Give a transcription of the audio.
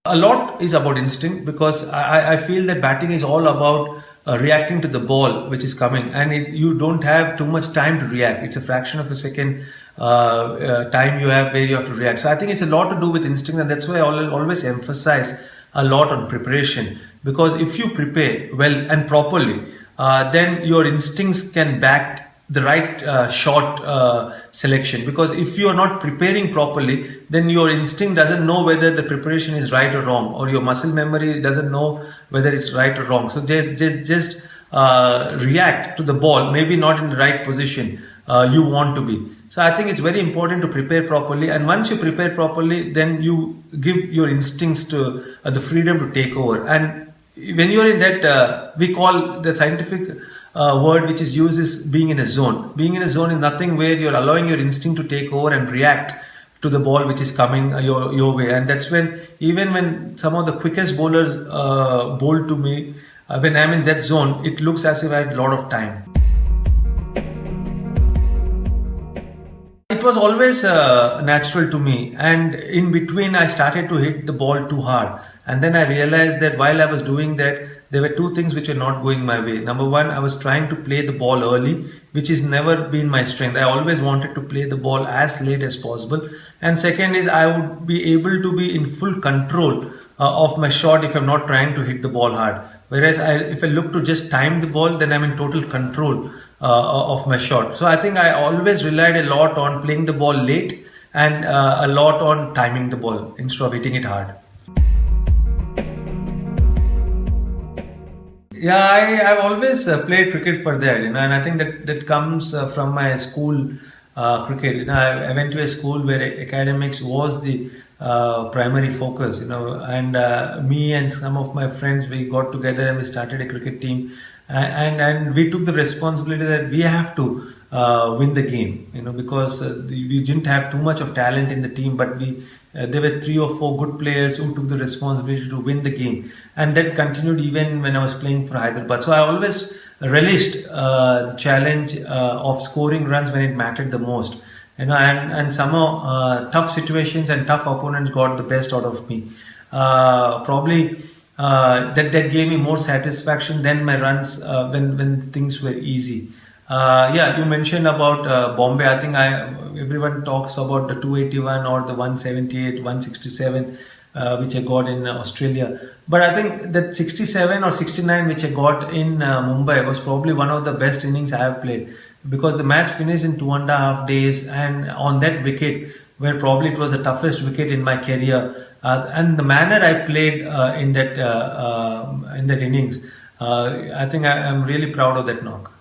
A lot is about instinct, because I feel that batting is all about reacting to the ball which is coming, and you don't have too much time to react. It's a fraction of a second time you have where you have to react. So I think it's a lot to do with instinct, and that's why I always emphasize a lot on preparation, because if you prepare well and properly, then your instincts can back the right shot selection. Because if you are not preparing properly, then your instinct doesn't know whether the preparation is right or wrong, or your muscle memory doesn't know whether it's right or wrong. So just react to the ball, maybe not in the right position you want to be. So I think it's very important to prepare properly, and once you prepare properly, then you give your instincts to the freedom to take over. And when you're in that, we call the scientific word which is used is being in a zone. Being in a zone is nothing where you're allowing your instinct to take over and react to the ball which is coming your way. And that's when, even when some of the quickest bowlers bowl to me, when I'm in that zone, it looks as if I had a lot of time. It was always natural to me, and in between I started to hit the ball too hard, and then I realized that while I was doing that, there were two things which were not going my way. Number one, I was trying to play the ball early, which has never been my strength. I always wanted to play the ball as late as possible. And second is, I would be able to be in full control of my shot if I'm not trying to hit the ball hard. Whereas if I look to just time the ball, then I'm in total control of my shot. So I think I always relied a lot on playing the ball late, and a lot on timing the ball instead of hitting it hard. Yeah, I've always played cricket for that, and I think that comes from my school cricket. I went to a school where academics was the primary focus, and me and some of my friends, we got together and we started a cricket team, and we took the responsibility that we have to win the game, because we didn't have too much of talent in the team, but there were 3 or 4 good players who took the responsibility to win the game, and that continued even when I was playing for Hyderabad. So I always relished the challenge of scoring runs when it mattered the most, and somehow tough situations and tough opponents got the best out of me. Probably that gave me more satisfaction than my runs when things were easy. You mentioned about Bombay. I think everyone talks about the 281 or the 178, 167, which I got in Australia. But I think that 67 or 69, which I got in Mumbai, was probably one of the best innings I have played, because the match finished in 2.5 days, and on that wicket, where probably it was the toughest wicket in my career, and the manner I played in that innings, I think I'm really proud of that knock.